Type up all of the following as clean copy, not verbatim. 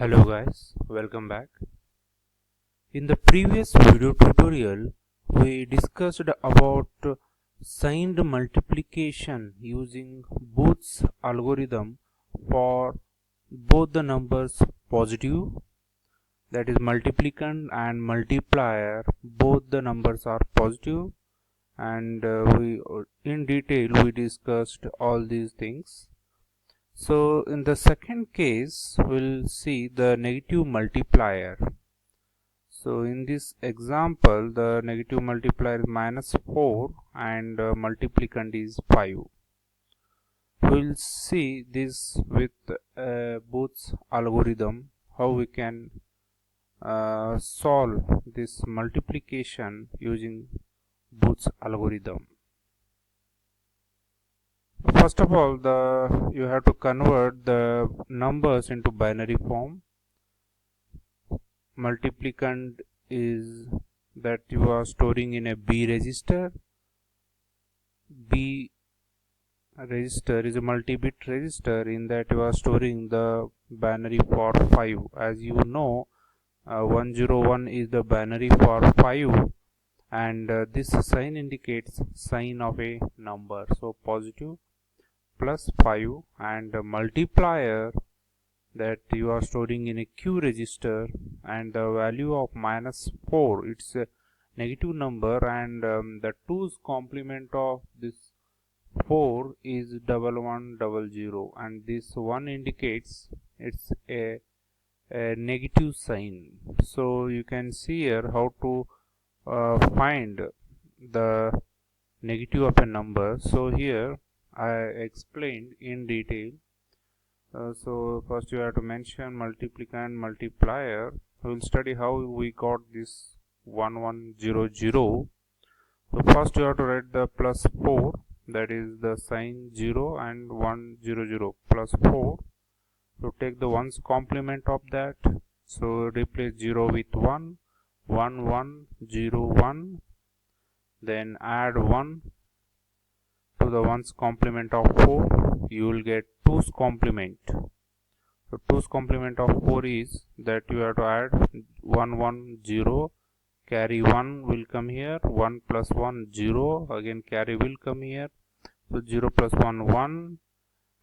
Hello guys, welcome back. In the previous video tutorial, we discussed about signed multiplication using Booth's algorithm for both the numbers positive, that is multiplicand, and multiplier. Both the numbers are positive, and we in detail we discussed all these things. So in the second case, we'll see the negative multiplier. So in this example, the negative multiplier is -4 and multiplicand is 5. We'll see this with Booth's algorithm, how we can solve this multiplication using Booth's algorithm. First of all, you have to convert the numbers into binary form. Multiplicand is that you are storing in a B register. B register is a multi-bit register, in that you are storing the binary for 5. As you know, 101 is the binary for 5, and this sign indicates sign of a number, so positive plus 5, and multiplier that you are storing in a Q register, and the value of -4, it's a negative number, and the 2's complement of this 4 is 1100, and this 1 indicates it's a negative sign. So you can see here how to find the negative of a number. So here I explained in detail. So first you have to mention multiplicand, multiplier. We will study how we got this 1100. So first you have to write the +4, that is the sign 0, and 100 +4. So take the 1's complement of that. So replace 0 with 1, 1101. Then add 1 to the 1's complement of 4. You will get 2's complement. So 2's complement of 4 is that you have to add 110, carry 1 will come here, 1 plus 1 0, again carry will come here, so 0 plus 1 1,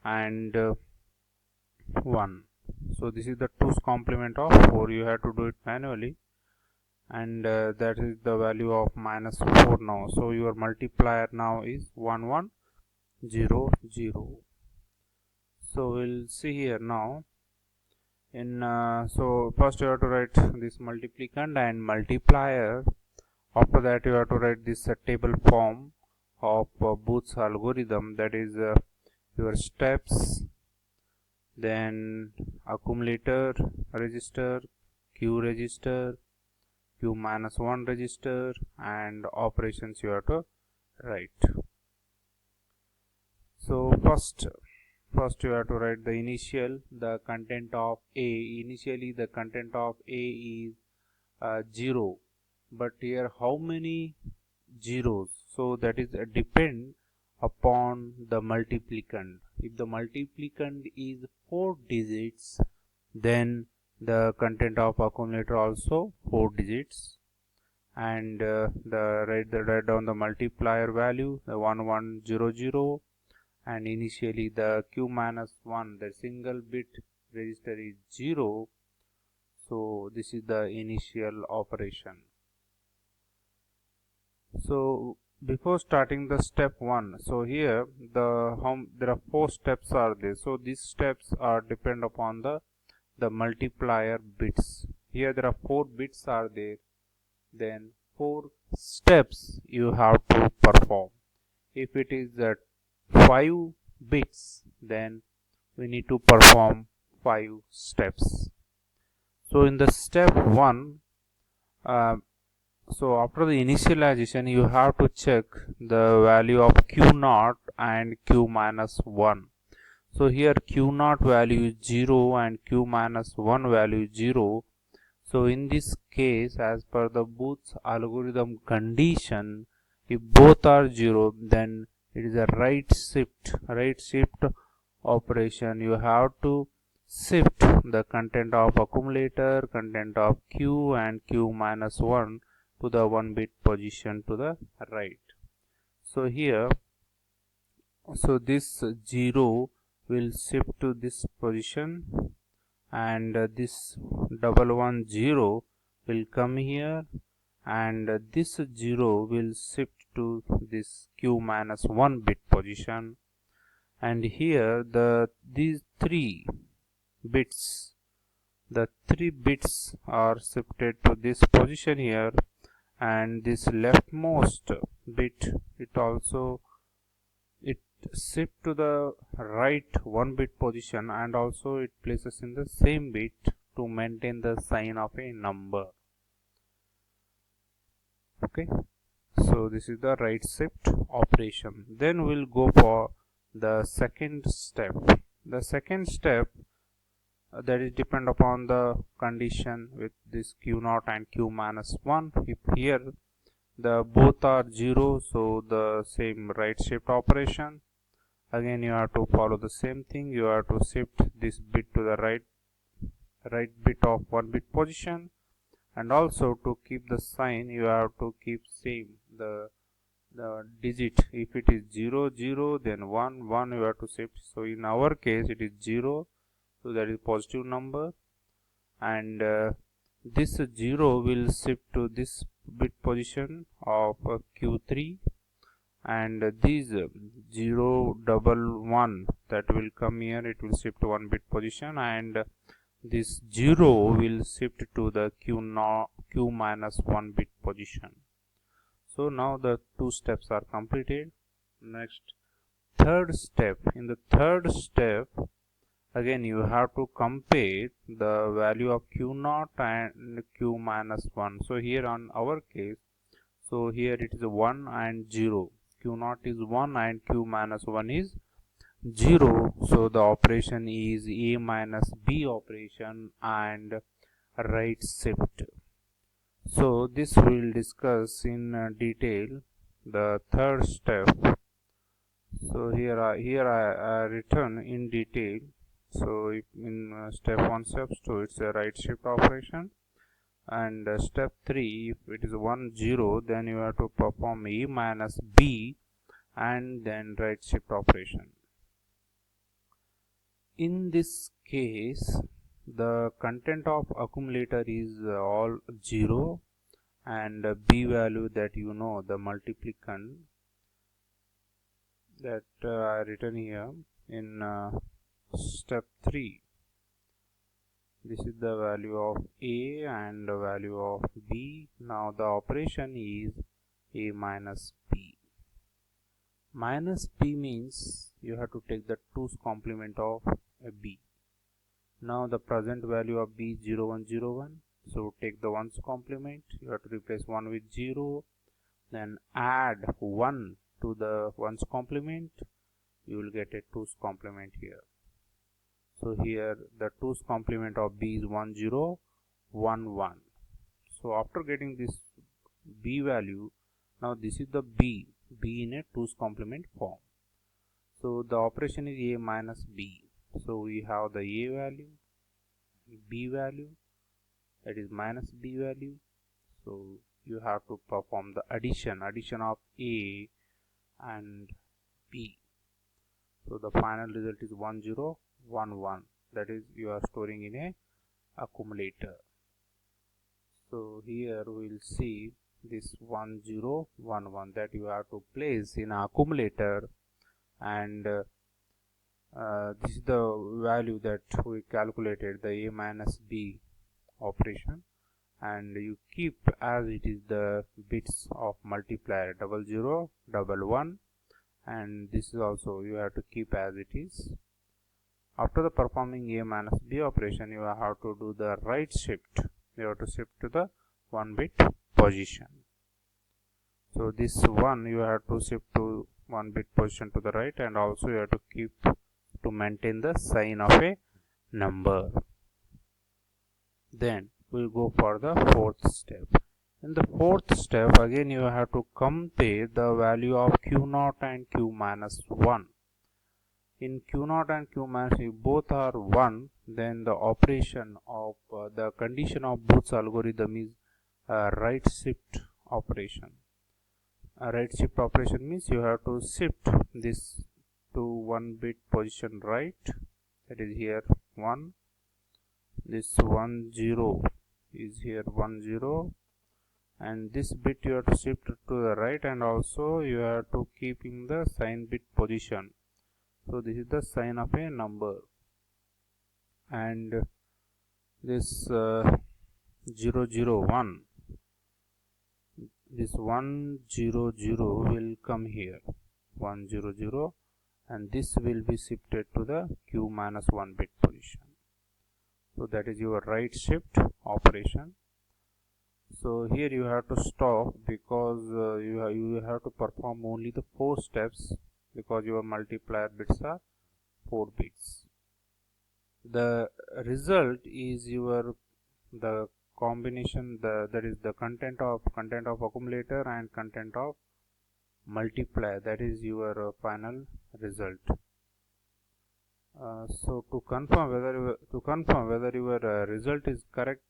and 1. So this is the 2's complement of 4. You have to do it manually, and that is the value of -4 now. So your multiplier now is 1100. So we'll see here now. So first you have to write this multiplicand and multiplier. After that you have to write this table form of Booth's algorithm, that is your steps, then accumulator register, Q register, Q -1 register, and operations you have to write. So first you have to write the initial, the content of A. Initially the content of A is 0, but here how many zeros? So that is depend upon the multiplicand. If the multiplicand is 4 digits, then the content of accumulator also 4 digits, and write down the multiplier value, the 1100, and initially the Q -1, the single bit register is 0. So this is the initial operation. So before starting the step 1, so here there are 4 steps are there. So these steps are depend upon the multiplier bits. Here there are 4 bits are there, then 4 steps you have to perform. If it is 5 bits, then we need to perform 5 steps. So in the step 1, so after the initialization you have to check the value of Q0 and Q -1. So here Q0 value is 0 and Q -1 value is 0. So in this case, as per the Booth's algorithm condition, if both are 0, then it is a right shift operation. You have to shift the content of accumulator, content of q and q minus 1 to the 1 bit position to the right. So here, so this 0 will shift to this position, and this 110 will come here, and this 0 will shift to this q minus 1 bit position, and here these 3 bits, the 3 bits are shifted to this position here, and this leftmost bit, it shift to the right 1 bit position, and also it places in the same bit to maintain the sign of a number. Okay, so this is the right shift operation. Then we'll go for the second step. The second step, that is depend upon the condition with this q0 and q minus 1. If here the both are 0, so the same right shift operation. Again you have to follow the same thing. You have to shift this bit to the right bit of 1 bit position, and also to keep the sign you have to keep same the digit. If it is 0 0, then 1 1 you have to shift. So in our case it is 0, so that is positive number, and this 0 will shift to this bit position of q3, and these 0 1 that will come here, it will shift to 1 bit position, and this 0 will shift to the q minus 1 bit position. So now the 2 steps are completed. Next, third step. In the third step, again you have to compare the value of q0 and q minus 1. So here on our case, so here it is 1 and 0. q0 is 1 and q minus 1 is 0. So the operation is a minus b operation and right shift. So this we will discuss in detail the third step. So here I written in detail. So if in step 1, step 2, it's a right shift operation, and step 3, if it is 1 0, then you have to perform a minus b and then right shift operation. In this case, the content of accumulator is all 0, and b value that you know, the multiplicand that I written here in step 3. This is the value of a and the value of b. Now the operation is a minus b. Minus b means you have to take the 2's complement of a b. Now the present value of b is 0 1 0 1. So take the 1's complement. You have to replace 1 with 0. Then add 1 to the 1's complement. You will get a 2's complement here. So here the 2's complement of b is 1 0 1 1. So after getting this b value, now this is the b in a 2's complement form. So the operation is a minus b. So we have the a value, b value, that is minus b value. So you have to perform the addition of a and b. So the final result is 1 0 1 1. That is you are storing in a accumulator. So here we will see this 1 0 1 1 that you have to place in accumulator, and this is the value that we calculated, the a minus b operation, and you keep as it is the bits of multiplier 0 0 1 1, and this is also you have to keep as it is. After the performing a minus b operation, you have to do the right shift. You have to shift to the 1 bit position. So this 1 you have to shift to 1 bit position to the right, and also you have to keep to maintain the sign of a number. Then we'll go for the fourth step. In the fourth step, again you have to compare the value of q0 and q minus 1. in Q0 and Q max, if both are 1, then the operation of the condition of Booth's algorithm is a right shift operation. A right shift operation means you have to shift this to 1 bit position right, that is here 1, this 1 0 is here 1 0, and this bit you have to shift to the right, and also you have to keep in the sign bit position. So this is the sign of a number, and this 001, this 100 will come here 100, and this will be shifted to the Q minus 1 bit position. So that is your right shift operation. So here you have to stop because you have to perform only the 4 steps, because your multiplier bits are 4 bits. The result is the combination, that is the content of accumulator and content of multiplier, that is your final result. So to confirm whether your result is correct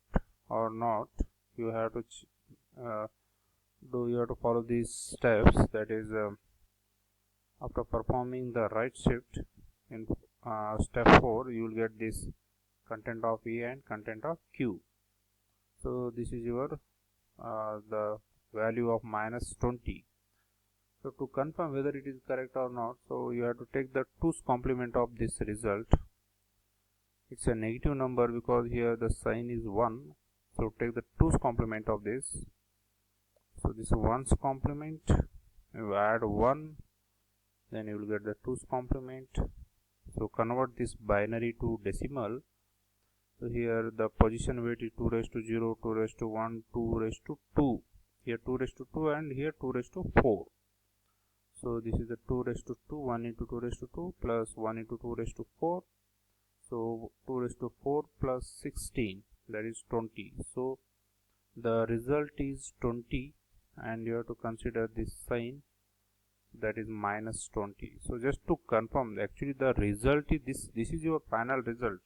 or not, you have to follow these steps. That is, after performing the right shift in step 4, you will get this content of E and content of Q. So this is your the value of minus 20. So to confirm whether it is correct or not, so you have to take the 2's complement of this result. It's a negative number because here the sign is 1. So take the 2's complement of this. So this is 1's complement. You add 1, then you will get the 2's complement. So convert this binary to decimal. So here the position weight is 2 raised to 0, 2 raised to 1, 2 raised to 2. Here 2 raised to 2, and here 2 raised to 4. So this is the 2 raised to 2, 1 into 2 raised to 2 plus 1 into 2 raised to 4. So 2 raised to 4 plus 16, that is 20. So the result is 20, and you have to consider this sign, that is minus 20. So just to confirm, actually the result is this is your final result.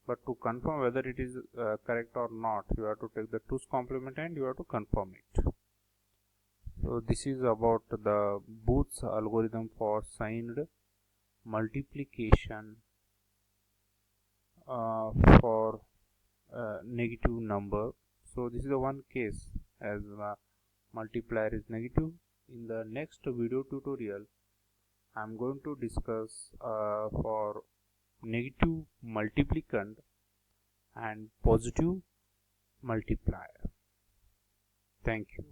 But to confirm whether it is correct or not, you have to take the 2's complement and you have to confirm it. So this is about the Booth's algorithm for signed multiplication for negative number. So this is the one case as multiplier is negative. In the next video tutorial, I am going to discuss for negative multiplicand and positive multiplier. Thank you.